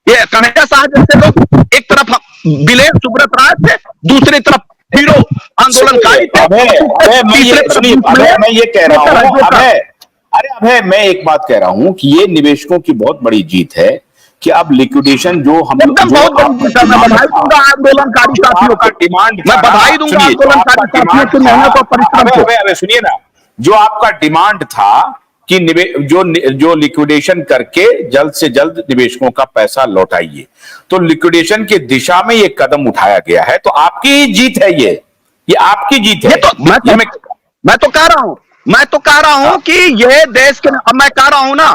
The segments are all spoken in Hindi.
ये कन्हैया साहब जैसे लोग एक तरफ विलेय सुब्रत राय थे, दूसरी तरफ हीरो आंदोलनकारी थे, मैं ये कह रहा हूँ अरे मैं एक बात कह रहा हूँ कि ये निवेशकों की बहुत बड़ी जीत है कि अब लिक्विडेशन जो हम एकदम बहुत बड़ी जीत है। मैं बधाई दूंगा आंदोलनकारी साथियों को, डिमांड, मैं बधाई दूंगा आंदोलनकारी साथियों की मेहनत और परिश्रम को। सुनिए ना, जो आपका डिमांड था कि जो लिक्विडेशन करके जल्द से जल्द निवेशकों का पैसा लौटाइए, तो लिक्विडेशन की दिशा में ये कदम उठाया गया है, तो आपकी जीत है, ये आपकी जीत है। तो मैं तो कह रहा हूं कि ये देश के, अब मैं कह रहा हूं ना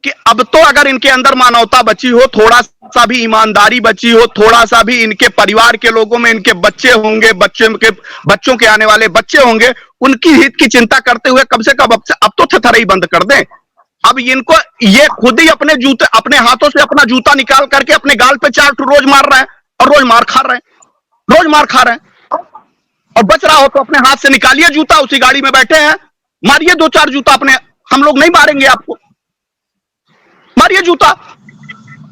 कि अब तो अगर इनके अंदर मानवता बची हो, थोड़ा सा भी ईमानदारी बची हो, थोड़ा सा भी इनके परिवार के लोगों में, इनके बच्चे होंगे, बच्चों के आने वाले बच्चे होंगे, उनकी हित की चिंता करते हुए कम से कम अब तो थथरई बंद कर दें। अब इनको ये खुद ही अपने हाथों से अपना जूता निकाल करके अपने गाल पे 4 रोज मार रहे हैं और रोज मार खा रहे हैं। और बच रहा हो तो अपने हाथ से निकालिए जूता, उसी गाड़ी में बैठे हैं, मारिए 2-4 जूता अपने, हम लोग नहीं मारेंगे आपको, मारिए जूता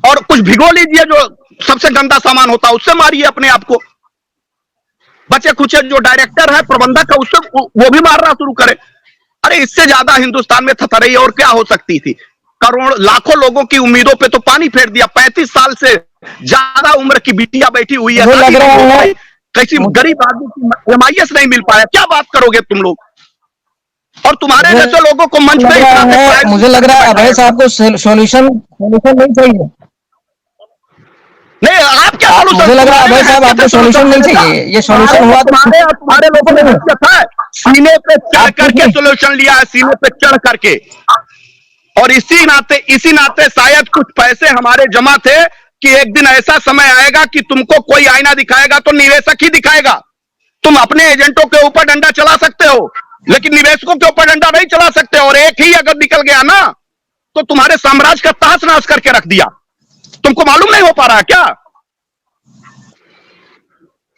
और कुछ भिगो लीजिए, जो सबसे गंदा सामान होता है उससे मारिए अपने आप को। बचे खुचे जो डायरेक्टर है, प्रबंधक है, उससे वो भी मारना शुरू करे। अरे इससे ज्यादा हिंदुस्तान में थथरई और क्या हो सकती थी? करोड़ लाखों लोगों की उम्मीदों पे तो पानी फेर दिया। 35 साल से ज्यादा उम्र की बिटिया बैठी हुई है, लग रहा है किसी गरीब आदमी की MIS नहीं मिल पाया, क्या बात करोगे तुम लोग? और तुम्हारे जैसे लोगों को मंच पे, मुझे लग रहा है अभय साहब को सोल्यूशन नहीं चाहिए। नहीं, आप क्या सोल्यूशन? मुझे लग रहा है अभय साहब आपको सोल्यूशन नहीं चाहिए। ये सोल्यूशन हुआ तुम्हारे लोगों ने सीने पे चढ़ करके सोल्यूशन लिया है, सीने पे चढ़ करके। और इसी नाते शायद कुछ पैसे हमारे जमा थे कि एक दिन ऐसा समय आएगा कि तुमको कोई आईना दिखाएगा तो निवेशक ही दिखाएगा। तुम अपने एजेंटों के ऊपर डंडा चला सकते हो, लेकिन निवेशकों के ऊपर डंडा नहीं चला सकते। और एक ही अगर निकल गया ना तो तुम्हारे साम्राज्य का तहस नहस करके रख दिया। तुमको मालूम नहीं हो पा रहा क्या?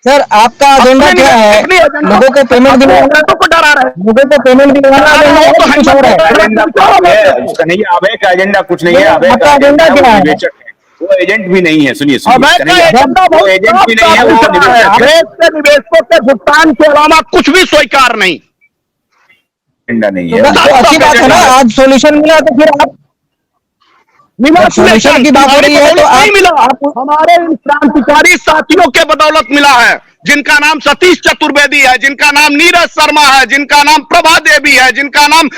सर आपका एजेंडा क्या है? लोगों को पेमेंट दिलाना, को डरा रहे, लोगों को पेमेंट दिलाना कन्हैया, अभय का एजेंडा कुछ नहीं है। अभय का एजेंडा क्या है? वो एजेंट भी नहीं है। सुनिए वो एजेंट भी नहीं है, वो निवेशकों के भुगतान के अलावा कुछ भी स्वीकार नहीं, एजेंडा नहीं है। अच्छी बात है ना, आज सोल्यूशन मिला तो फिर आप सोल्यूशन की बात हो रही है तो नहीं मिला। हमारे क्रांतिकारी साथियों के बदौलत मिला है, जिनका नाम सतीश चतुर्वेदी है, जिनका नाम नीरज शर्मा है, जिनका नाम प्रभा देवी है, जिनका नाम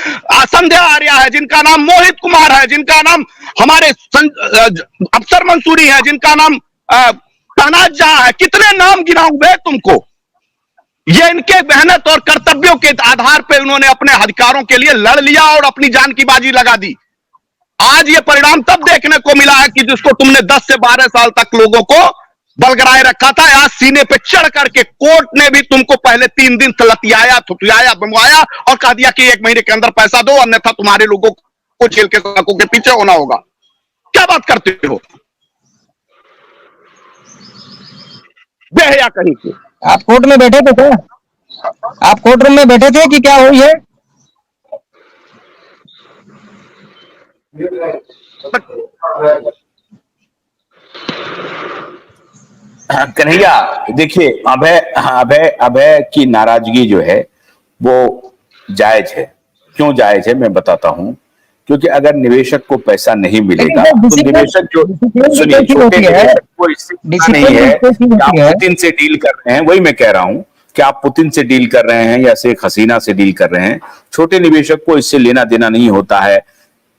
संध्या आर्या है, जिनका नाम मोहित कुमार है, जिनका नाम हमारे अफसर मंसूरी है, जिनका नाम तानाज जहां है। कितने नाम गिनाऊंगे तुमको? ये इनके मेहनत और कर्तव्यों के आधार पर उन्होंने अपने अधिकारों के लिए लड़ लिया और अपनी जान की बाजी लगा दी। आज ये परिणाम तब देखने को मिला है कि जिसको तुमने 10 से 12 साल तक लोगों को बलगराए रखा था, आज सीने पे चढ़ करके कोर्ट ने भी तुमको पहले 3 दिन लतियाया, थुतियाया, बमवाया और कह दिया कि 1 महीने के अंदर पैसा दो, अन्यथा तुम्हारे लोगों को जेल के सड़कों के पीछे होना होगा। क्या बात करते हो? बेहया कहीं के। आप कोर्ट में बैठे थे क्या? आप कोर्ट रूम में बैठे थे कि क्या हुई है? कन्हैया देखिए, अभय की नाराजगी जो है वो जायज है। क्यों जायज है मैं बताता हूं। क्योंकि अगर निवेशक को पैसा नहीं मिलेगा तो निवेशक जो सुनिए, छोटे निवेशक को इससे नहीं है कि आप पुतिन से डील कर रहे हैं। वही मैं कह रहा हूं कि आप पुतिन से डील कर रहे हैं या शेख हसीना से डील कर रहे हैं। छोटे निवेशक को इससे लेना देना नहीं होता है।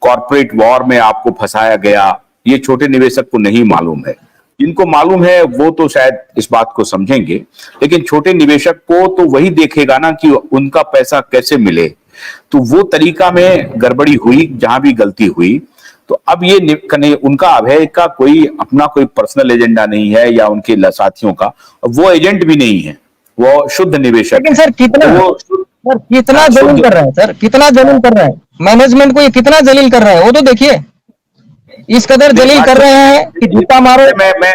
कॉर्पोरेट वॉर में आपको फंसाया गया, ये छोटे निवेशक को नहीं मालूम है। जिनको मालूम है वो तो शायद इस बात को समझेंगे, लेकिन छोटे निवेशक को तो वही देखेगा ना कि उनका पैसा कैसे मिले। तो वो तरीका में गड़बड़ी हुई, जहां भी गलती हुई। तो अब ये उनका अभय का कोई अपना कोई पर्सनल एजेंडा नहीं है या उनके साथियों का, वो एजेंट भी नहीं है, वो शुद्ध निवेशक। लेकिन सर कितना जलील कर रहे हैं सर, कितना जलील कर रहे हैं मैनेजमेंट को, ये कितना जलील कर रहे हैं वो तो देखिए। इस कदर जलील कर रहे हैं कि जूता मारो। मैं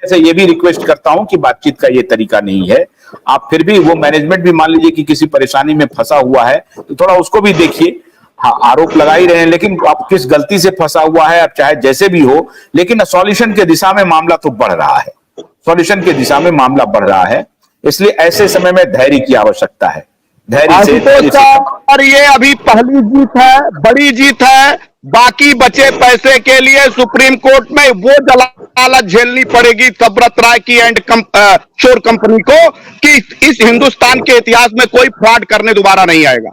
से ये भी रिक्वेस्ट करता हूं कि बातचीत का ये तरीका नहीं है। आप फिर भी वो मैनेजमेंट भी मान लीजिए कि किसी परेशानी में फंसा हुआ है तो थोड़ा उसको भी देखिए। हाँ, आरोप लगा ही रहे हैं, लेकिन अब किस गलती से फंसा हुआ है, अब चाहे जैसे भी हो, लेकिन सॉल्यूशन के दिशा में मामला तो बढ़ रहा है, सॉल्यूशन के दिशा में मामला बढ़ रहा है। इसलिए ऐसे समय में धैर्य की आवश्यकता है। धैर्य से और ये अभी पहली जीत है, बड़ी जीत है। बाकी बचे पैसे के लिए सुप्रीम कोर्ट में वो जलालत झेलनी पड़ेगी तब्रत राय की एंड शोर कंपनी को कि इस हिंदुस्तान के इतिहास में कोई फ्रॉड करने दोबारा नहीं आएगा।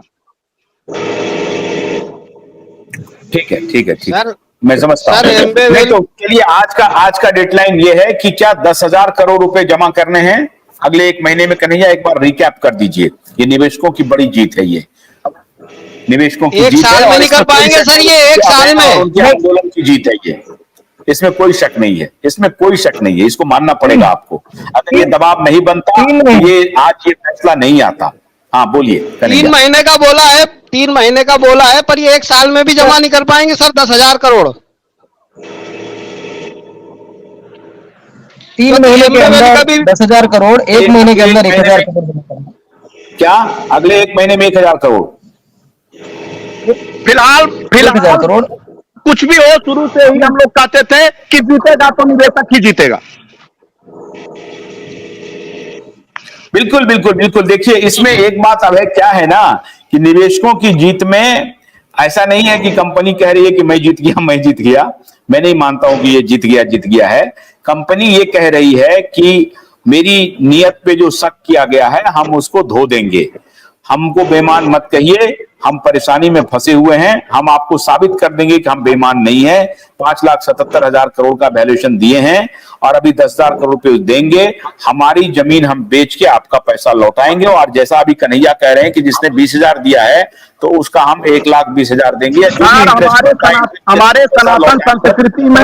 ठीक है, ठीक है, ठीक है, सर, मैं समझता हूं। नहीं तो चलिए, आज का डेडलाइन ये है कि क्या 10,000 करोड़ रुपए जमा करने हैं अगले 1 महीने में। कन्हैया, एक बार रिकैप कर दीजिए। ये निवेशकों की बड़ी जीत है, ये निवेशकों की जीत है। 1 साल में नहीं कर पाएंगे सर, ये 1 साल में उनके आंदोलन की जीत है ये, इसमें कोई शक नहीं है, इसमें कोई शक नहीं है, इसको मानना पड़ेगा आपको। अगर ये दबाव नहीं बनता, ये आज ये फैसला नहीं आता। हाँ, बोलिए। 3 महीने का बोला है, 3 महीने का बोला है, पर ये 1 साल में भी जमा नहीं कर पाएंगे सर 10,000 करोड़। 3 महीने के अंदर 10,000 करोड़, 1 महीने के अंदर 1,000 करोड़। क्या अगले 1 महीने में 1,000 करोड़? फिलहाल 1,000 करोड़। कुछ भी हो, शुरू से ही हम लोग कहते थे कि जीतेगा तो निवेशक ही जीतेगा। बिल्कुल, बिल्कुल, बिल्कुल। देखिए, इसमें एक बात अब है, क्या है ना कि निवेशकों की जीत में ऐसा नहीं है कि कंपनी कह रही है कि मैं जीत गया, मैं जीत गया। मैं नहीं मानता हूं कि ये जीत गया है। कंपनी ये कह रही है कि मेरी नियत पे जो शक किया गया है, हम उसको धो देंगे। हमको बेईमान मत कहिए, हम परेशानी में फंसे हुए हैं, हम आपको साबित कर देंगे कि हम बेईमान नहीं है। 5,77,000 करोड़ का वैल्यूएशन दिए हैं और अभी 10,000 करोड़ रुपए देंगे। हमारी जमीन हम बेच के आपका पैसा लौटाएंगे। और जैसा अभी कन्हैया कह रहे हैं कि जिसने 20,000 दिया है तो उसका हम 1,20,000 देंगे। हमारे सनातन संस्कृति में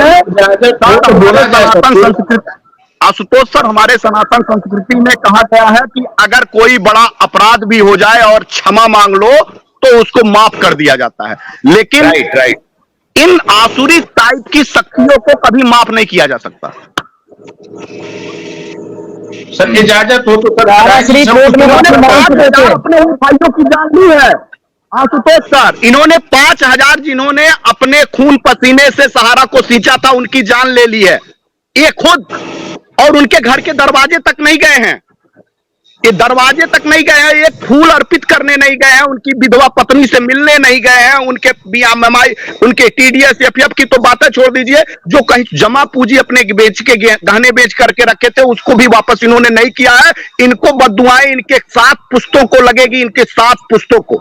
आशुतोष सर, हमारे सनातन संस्कृति में कहा गया है कि अगर कोई बड़ा अपराध भी हो जाए और क्षमा मांग लो तो उसको माफ कर दिया जाता है, लेकिन राइट इन आसुरी टाइप की शक्तियों को कभी माफ नहीं किया जा सकता। सर, इजाजत हो तो अपने भाइयों की जान ली है आशुतोष सर। इन्होंने 5,000 जिन्होंने अपने खून पसीने से सहारा को सींचा था, उनकी जान ले ली है ये खुद, और उनके घर के दरवाजे तक नहीं गए हैं, ये दरवाजे तक नहीं गए हैं, ये फूल अर्पित करने नहीं गए हैं, उनकी विधवा पत्नी से मिलने नहीं गए हैं, उनके बीएमआई, उनके टीडीएस एफएफ की तो बातें छोड़ दीजिए, जो कहीं जमा पूंजी अपने बेच के गहने बेच करके रखे थे उसको भी वापस इन्होंने नहीं किया है। इनको बद्दुआएं इनके 7 पुश्तों को लगेगी, इनके 7 पुश्तों को।